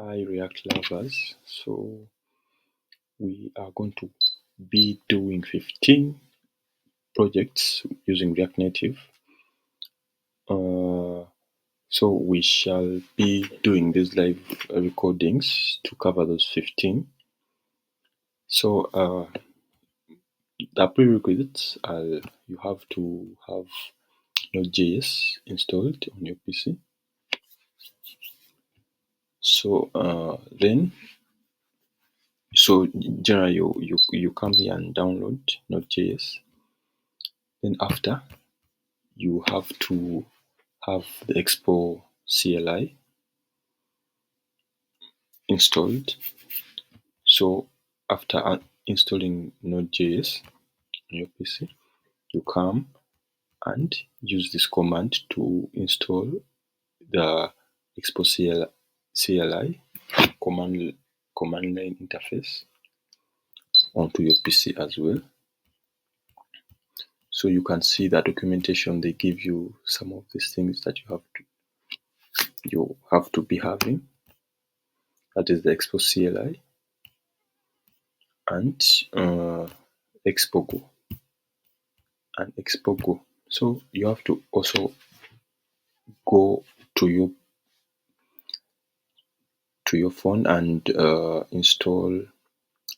Hi React lovers, so we are going to be doing 15 projects using React Native. So we shall be doing these live recordings to cover those 15. So the prerequisites are you have to have Node.js installed on your PC. So generally you come here and download Node.js. Then after, you have to have the Expo CLI installed. So after installing Node.js on your PC, you come and use this command to install the Expo CLI command line interface onto your PC as well. So you can see the documentation, they give you some of these things that you have to be having. That is the Expo CLI and Expo Go. So you have to also go to your phone and install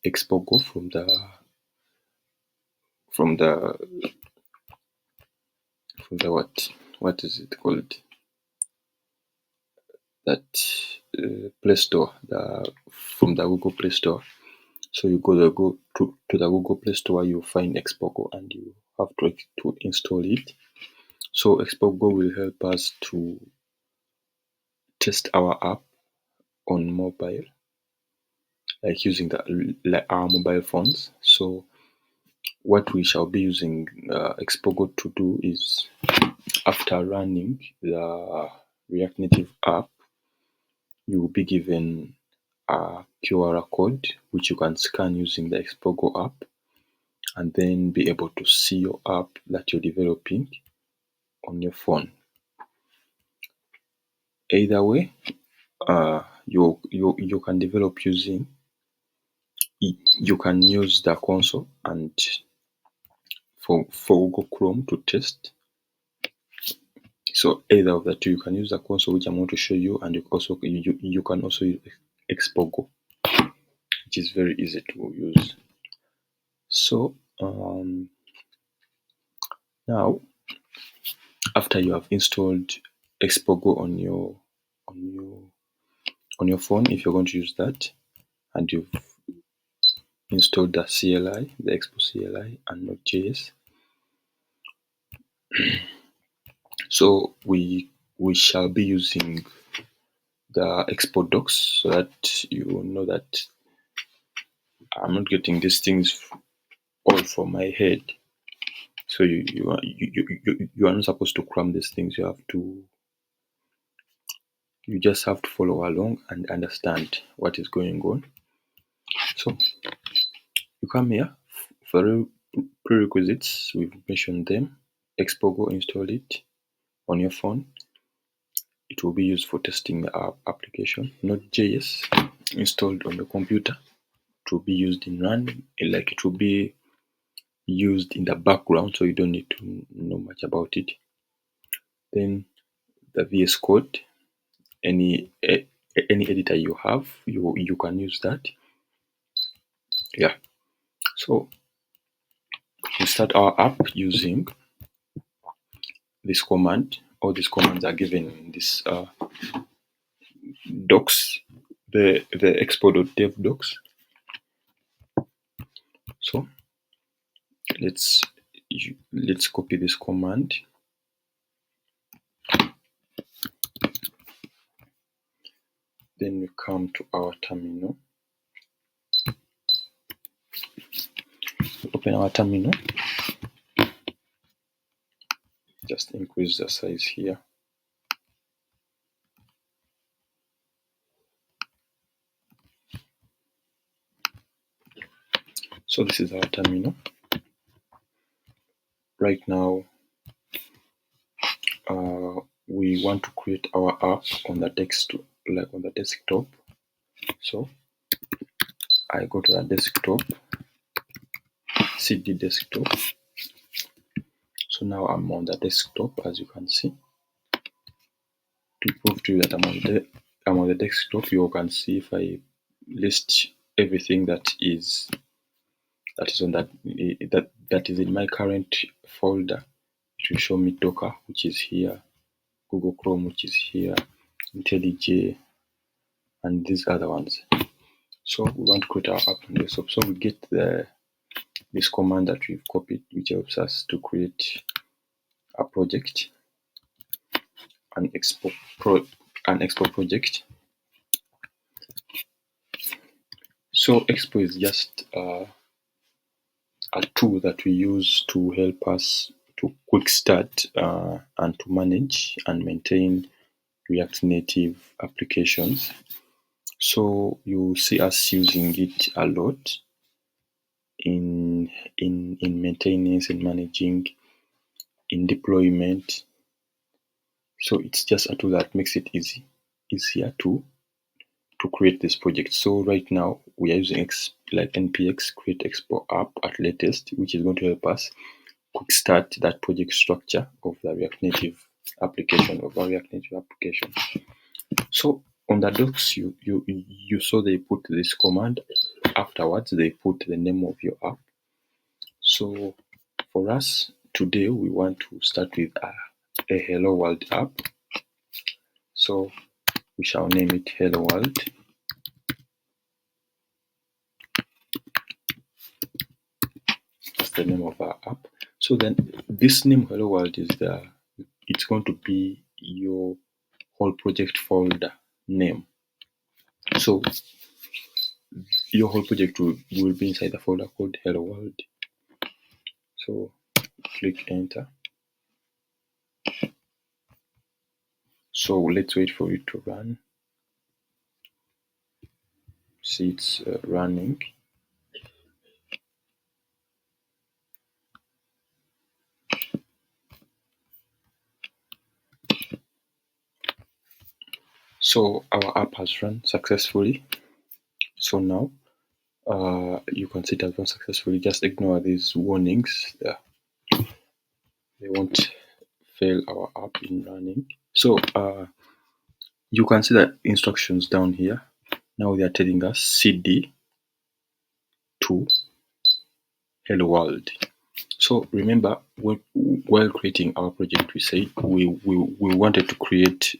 Expo Go from the what is it called, that Play Store, from the Google Play Store. So you go to the Google Play Store, you find Expo Go and you have to install it. So Expo Go will help us to test our app on mobile, like using our mobile phones. So what we shall be using Expo Go to do is, after running the React Native app, you will be given a QR code which you can scan using the Expo Go app, and then be able to see your app that you're developing on your phone. Either way, you can develop using. You can use the console and for Google Chrome to test. So either of the two, you can use the console, which I'm going to show you, and you can also use Expo Go, which is very easy to use. So now, after you have installed Expo Go on your phone, if you're going to use that, and you've installed the CLI, the Expo CLI and Node.js, so we shall be using the Expo docs, so that you know that I'm not getting these things all from my head. So you are not supposed to cram these things. You just have to follow along and understand what is going on. So you come here for prerequisites. We've mentioned them. Expo Go, install it on your phone. It will be used for testing the application. Node.js installed on your computer. It will be used in run, like it will be used in the background, so you don't need to know much about it. Then the VS Code, any editor you have, you can use that. Yeah. So we start our app using this command. All these commands are given in this docs, the expo.dev docs. So let's copy this command. Then we come to our terminal. Open our terminal. Just increase the size here. So this is our terminal. Right now, we want to create our app on the desktop. So I go to the desktop, CD desktop. So now I'm on the desktop, as you can see. To prove to you that I'm on the desktop, you can see if I list everything that is on that is in my current folder. It will show me Docker, which is here, Google Chrome, which is here, IntelliJ, and these other ones. So we want to create our app on desktop. So we get this command that we've copied, which helps us to create a project, an export project. So Expo is just a tool that we use to help us to quick start and to manage and maintain React Native applications. So you see us using it a lot in maintenance, in managing, in deployment. So it's just a tool that makes it easier to create this project. So right now we are using like npx create expo app at latest, which is going to help us quick start that project structure of the React Native application, So on the docs, you saw they put this command. Afterwards, they put the name of your app. So for us today, we want to start with a Hello World app. So we shall name it Hello World. That's the name of our app. So then this name Hello World it's going to be your whole project folder name. So your whole project will be inside the folder called Hello World. So click enter. So let's wait for it to run. See, it's running. So our app has run successfully. So now you can see it has run successfully. Just ignore these warnings there. They won't fail our app in running. So you can see the instructions down here. Now they are telling us cd to Hello World. So remember, while creating our project, we said we wanted to create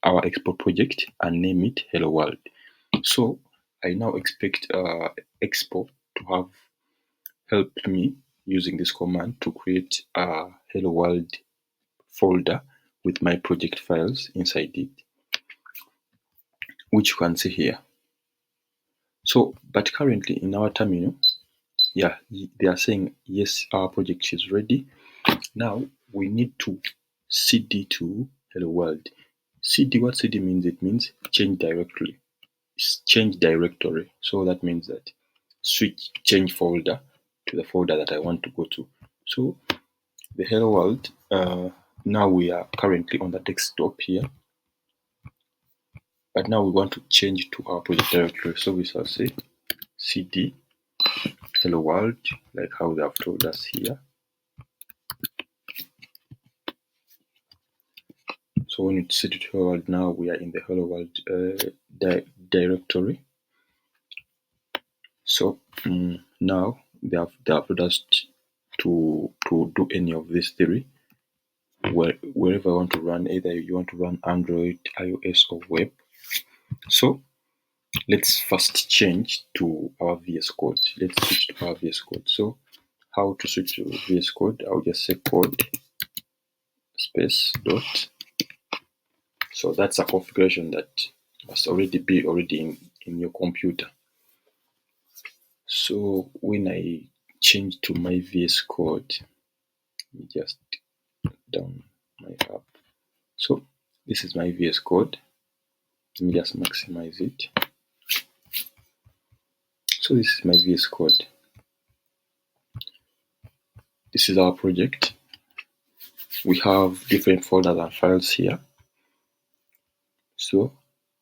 our export project and name it Hello World. So I now expect Expo to have helped me using this command to create a Hello World folder with my project files inside it, which you can see here. So, but currently in our terminal, yeah, they are saying yes, our project is ready. Now we need to cd to Hello World. Cd, what cd means? It means change directory. Change directory. So that means that change folder to the folder that I want to go to. So the Hello World, now we are currently on the desktop here, but now we want to change to our project directory. So we shall say cd Hello World, like how they have told us here. So when it's cd to Hello World, now we are in the Hello World directory. So now they have told us to do any of these three. Wherever I want to run, either you want to run Android, iOS, or web. So let's first change to our VS Code. Let's switch to our VS Code. So how to switch to VS Code? I'll just say code space dot. So that's a configuration that must already be in your computer. So when I change to my VS Code, just down my app. So this is my VS Code. Let me just maximize it. So this is my VS Code. This is our project. We have different folders and files here. So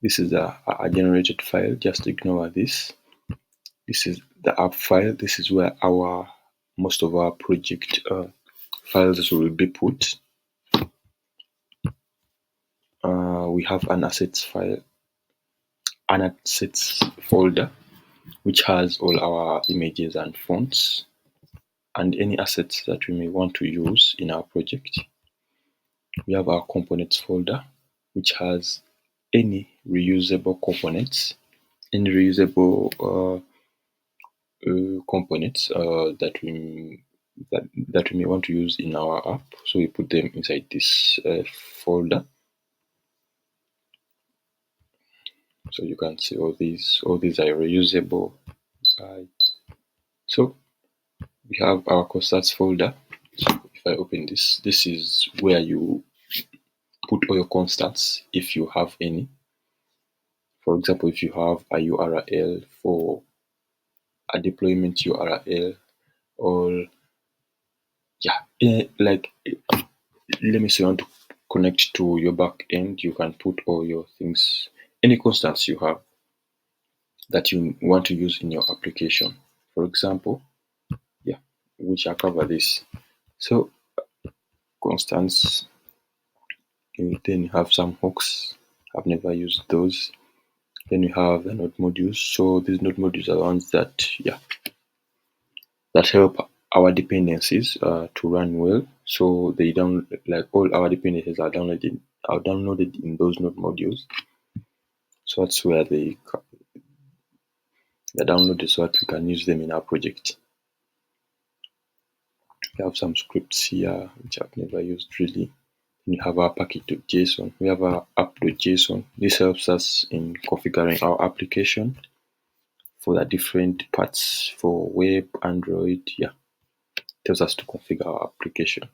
This is a generated file. Just ignore this. This is the app file. This is where most of our project files will be put. We have an assets file, an assets folder, which has all our images and fonts and any assets that we may want to use in our project. We have our components folder, which has any reusable components, any reusable components that we may want to use in our app. So we put them inside this folder. So you can see all these are reusable. So we have our constants folder. So if I open this is where you put all your constants if you have any. For example, if you have a URL for a deployment URL, or like let me say you want to connect to your back end, you can put all your things, any constants you have that you want to use in your application. For example, we shall cover this. So constants, then you have some hooks. I've never used those. Then we have the node modules. So these node modules are the ones that that help our dependencies to run well. So they don't, like, all our dependencies are downloaded in those node modules. So that's where they're downloaded so that we can use them in our project. We have some scripts here which I've never used really. We have our package.json. We have our app.json. This helps us in configuring our application for the different parts for web, Android. It tells us to configure our application.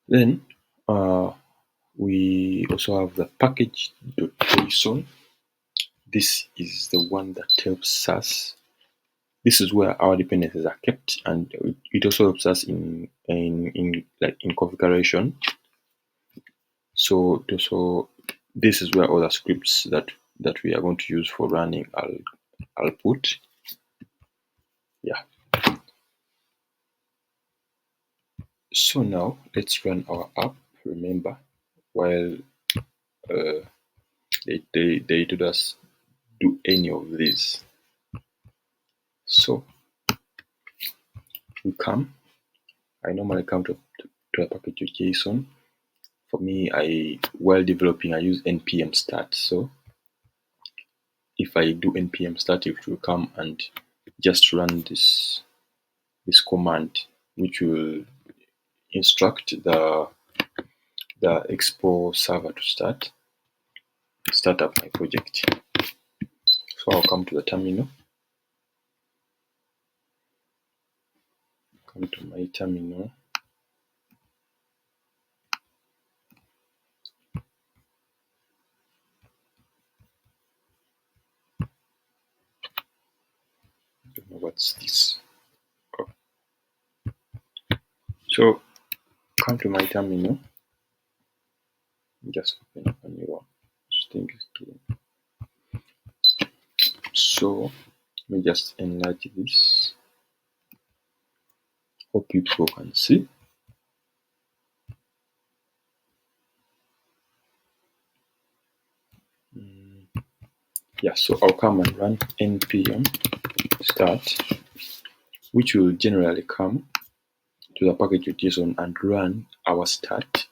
Then we also have the package.json. This is the one that helps us. This is where our dependencies are kept, and it also helps us in configuration. So this is where all the scripts that we are going to use for running I'll put. So now let's run our app. Remember, while they do us do any of these. So I normally come to a package.json. For me, while developing, I use npm start. So if I do npm start, it will come and just run this command, which will instruct the expo server to start up my project. So I'll come to the terminal. Come to my terminal. I don't know what's this. Oh. So come to my terminal. Just open up a new one. This thing is doing. So let me just enlarge this. Hope people can see. So I'll come and run npm start, which will generally come to the package.json and run our start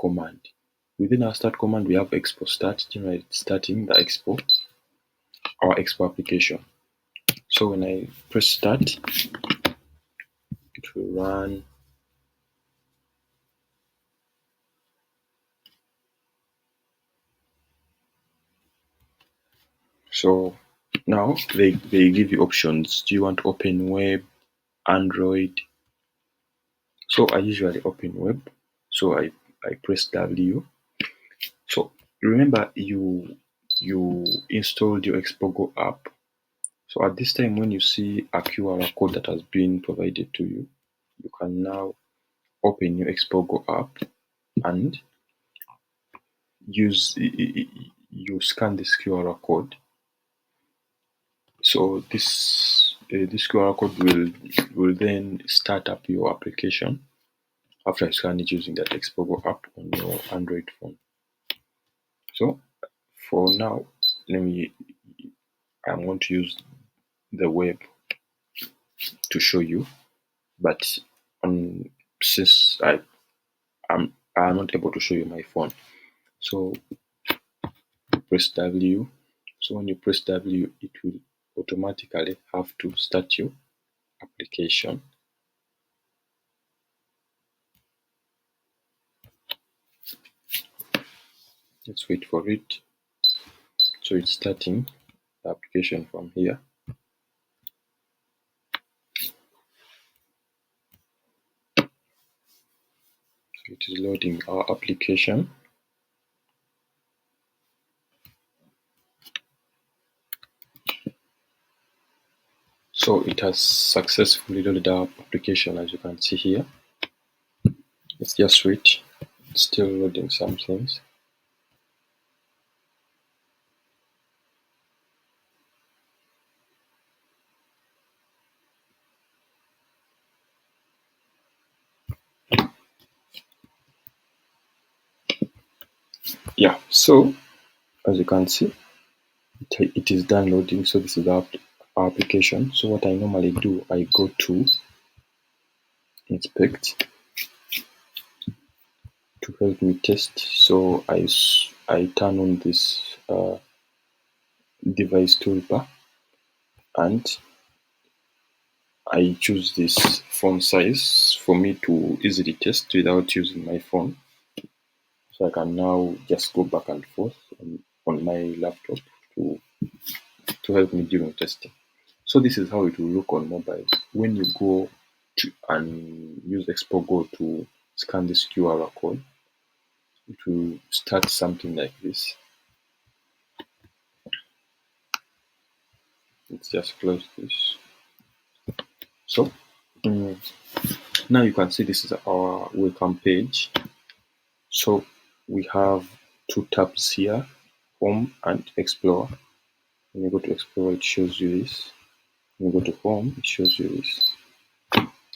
command. Within our start command, we have expo start, generally starting the expo, our expo application. So when I press start, it will run. So now they give you options. Do you want open web, Android? So I usually open web. So I press W. So remember, you installed your Expogo app. So at this time, when you see a QR code that has been provided to you, you can now open your Expogo app and you scan this QR code. So this QR code will then start up your application after you scan it using that Expogo app on your Android phone. So for now, I'm going to use the web to show you, but since I'm not able to show you my phone, so press W. So when you press W, it will automatically have to start your application. Let's wait for it. So it's starting the application from here. So it is loading our application. So it has successfully loaded our application, as you can see here. Let's just wait. It's still loading some things. Yeah, so as you can see, it is downloading. So this is our application. So what I normally do, I go to inspect to help me test. So I turn on this device toolbar and I choose this font size for me to easily test without using my phone. So I can now just go back and forth on my laptop to help me during testing. So this is how it will look on mobile. When you go and use Expogo to scan this QR code, it will start something like this. Let's just close this. So now you can see this is our welcome page. So we have two tabs here, Home and Explore. When you go to Explore, it shows you this. When you go to Home, it shows you this.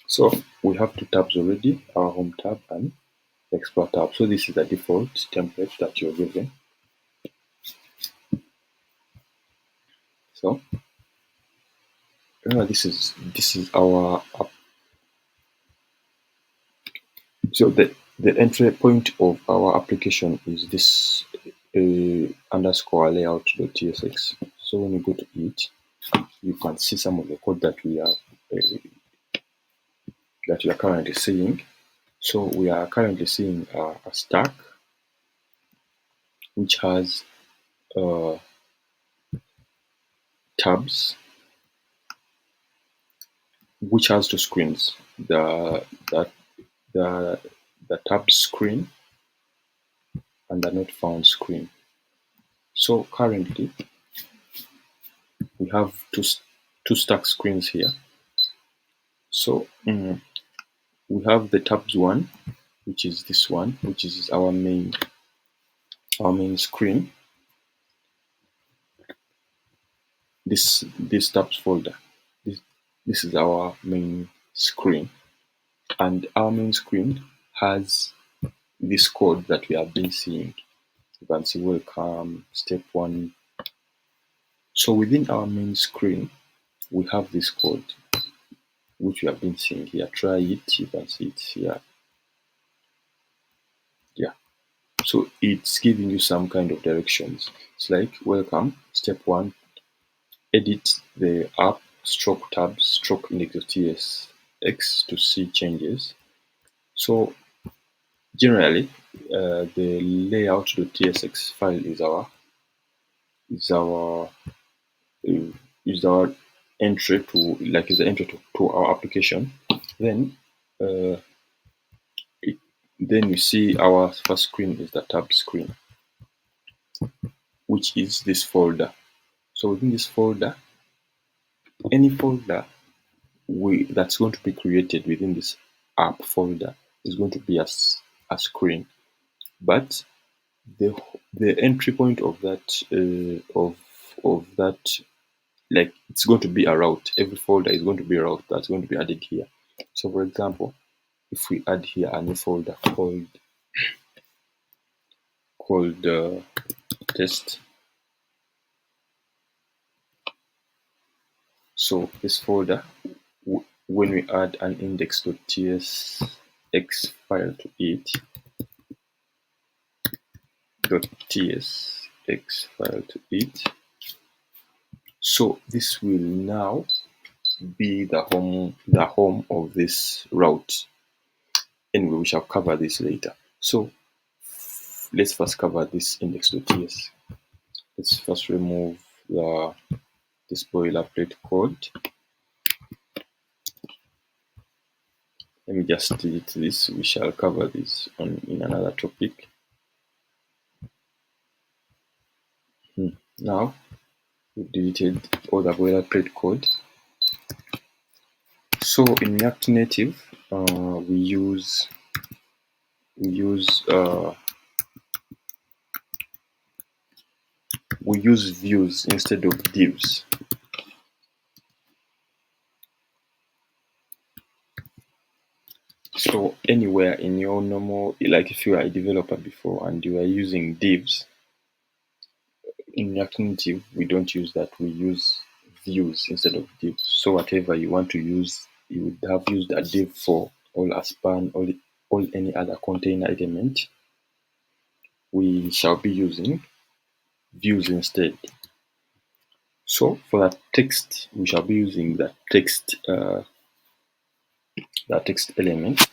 So we have two tabs already, our Home tab and Explore tab. So this is the default template that you're given. So this is our app. So the entry point of our application is this underscore layout.tsx. So when you go to it, you can see some of the code that we are currently seeing. So we are currently seeing a stack which has tabs, which has two screens: the tab screen and the not found screen. So currently we have two stack screens here. So we have the tabs one, which is this one, which is our main screen. This tabs folder. This is our main screen, and our main screen has this code that we have been seeing. You can see welcome, step one. So within our main screen, we have this code which we have been seeing here. Try it, you can see it here. Yeah. So it's giving you some kind of directions. It's like welcome, step one, edit the app stroke tabs stroke index.tsx to see changes. So generally, the layout.tsx file is our entry to our application. Then then you see our first screen is the tab screen, which is this folder. So within this folder, any folder that's going to be created within this app folder is going to be a screen, but the the entry point of that like it's going to be a route. Every folder is going to be a route that's going to be added here. So for example, if we add here a new folder called test. So this folder, when we add an index.tsx file to it, .tsx file to it, so this will now be the home of this route. Anyway, we shall cover this later. So let's first cover this index.ts. Let's first remove this boilerplate code. Let me just delete this. We shall cover this in another topic. Now we've deleted all the boilerplate code. So in React Native, we use views instead of divs. So anywhere in your normal, like if you are a developer before and you are using divs, in React Native we don't use that. We use views instead of divs. So whatever you want to use, you would have used a div for all a span, all any other container element. We shall be using views instead. So for that text, we shall be using that text element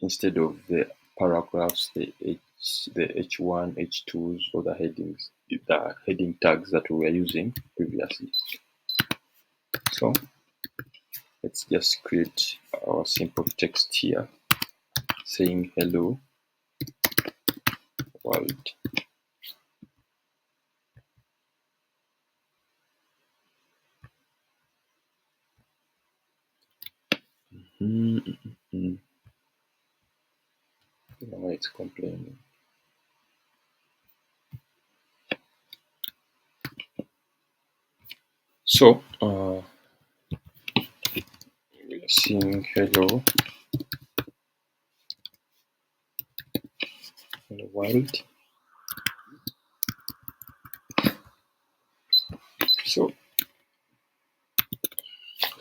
instead of the paragraphs, the H1, H2s, or the headings, the heading tags that we were using previously. So let's just create our simple text here saying hello world. Now it's complaining. So we're seeing hello world. So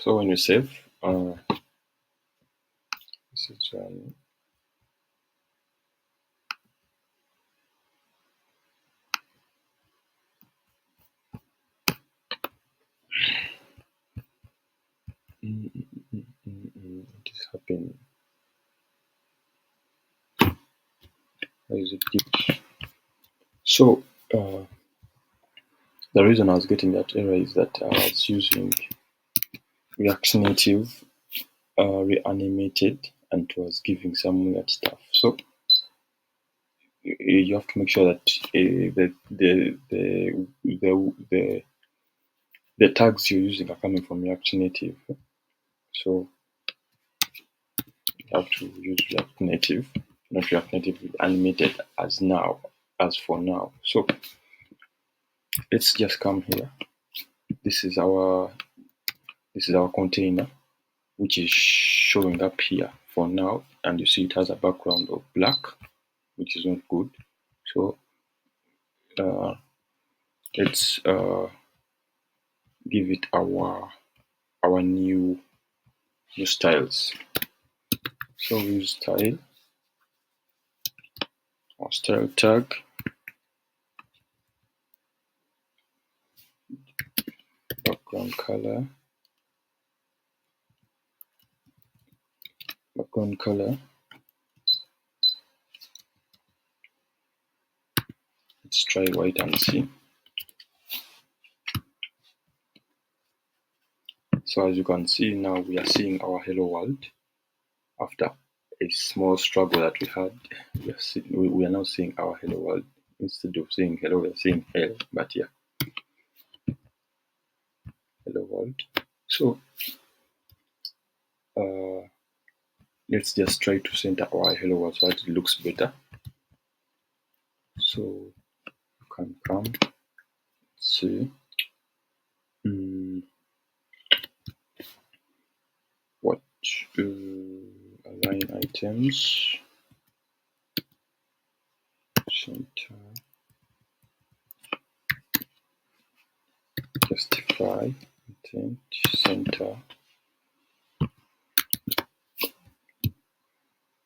when you save, this is what is happening? Why is it deep? So the reason I was getting that error is that I was using React Native reanimated and it was giving some weird stuff. So you have to make sure that the tags you're using are coming from React Native. So you have to use React Native, not React Native animated as for now. So let's just come here. This is our container, which is showing up here for now, and you see it has a background of black, which is not good. So let's give it our new styles. So we use style or style tag, background color, let's try white and see. So as you can see, now we are seeing our hello world. After a small struggle that we had, we are now seeing our hello world. Instead of saying hello, we are saying hell, but yeah, hello world. So let's just try to center our hello world so that it looks better. So you can come see what align items, center, justify, intent, center,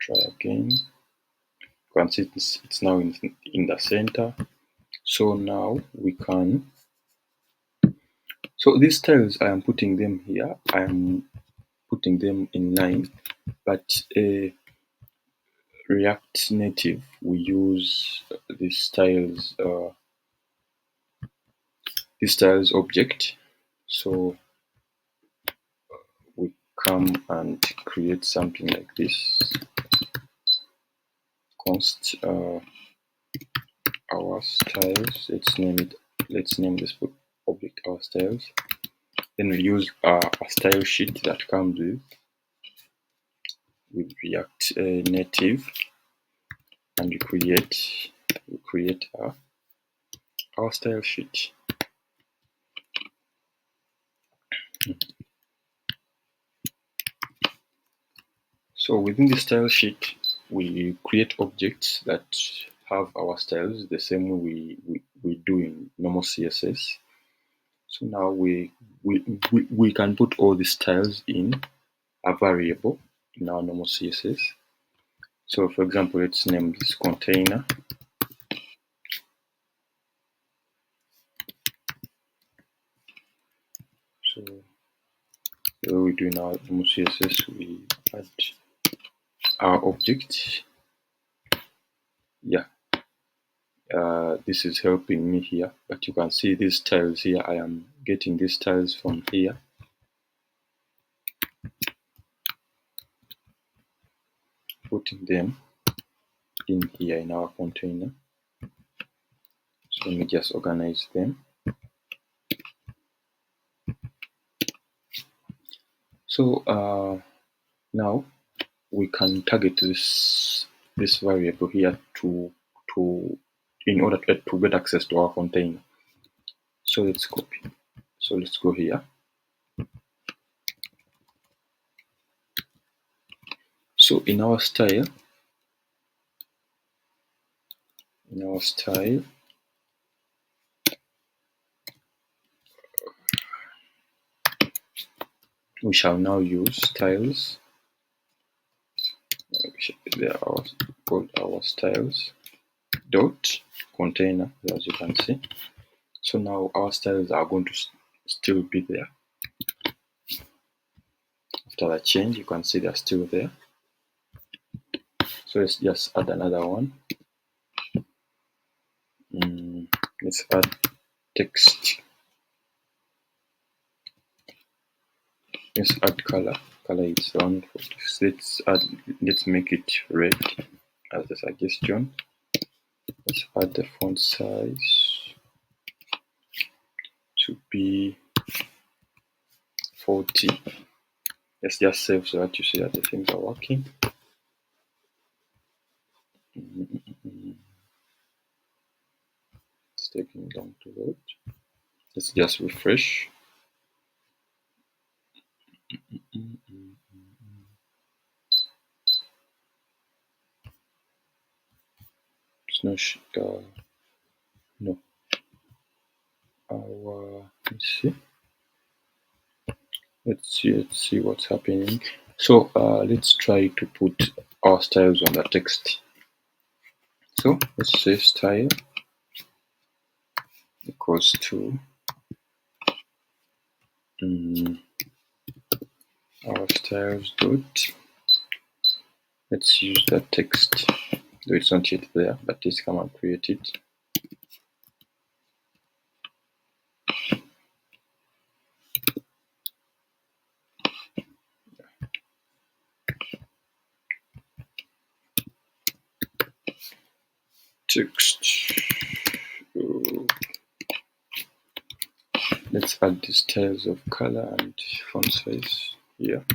try again. You can see it's now in the center. So now we can, so these tiles I am putting them here, I am putting them in line, but React Native we use this styles object. So we come and create something like this, const our styles. Let's name this object our styles. Then we use a style sheet that comes with React Native, and we create our style sheet. So within the style sheet, we create objects that have our styles the same way we do in normal CSS. So now we can put all the styles in a variable in our normal CSS. So for example, let's name this container. So the way we do in our normal CSS, we add our object. Yeah, this is helping me here, but you can see these styles here. I am getting these styles from here. Putting them in here in our container. So let me just organize them. So now we can target this variable here in order to get access to our container. So let's copy. So let's go here. So in our style, we shall now use styles. They are called our styles dot container, as you can see. So now our styles are going to still be there. After the change, you can see they're still there. So let's just add another one. Let's add text. Let's add color. Color is 146. Let's make it red as a suggestion. Let's add the font size to be 40. Let's just save so that you see that the things are working. It's taking long to load. Let's just refresh. It's not no. Let's see what's happening. So let's try to put our styles on the text. So let's say style equals to our styles dot. Let's use the text, though it's not yet there, but let's come and create it. Text. Let's add the styles of color and font size here.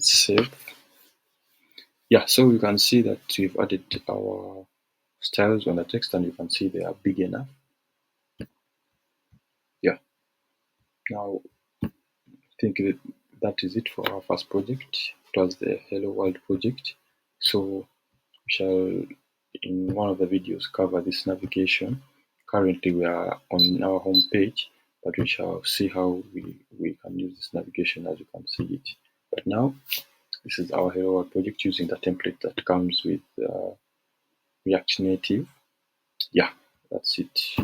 let's save. Yeah, so you can see that we've added our styles on the text, and you can see they are big enough. Yeah, now I think that is it for our first project. It was the Hello World project. So we shall, in one of the videos, cover this navigation. Currently we are on our home page, but we shall see how we can use this navigation as you can see it. But now, this is our Hello World project using the template that comes with React Native. Yeah, that's it.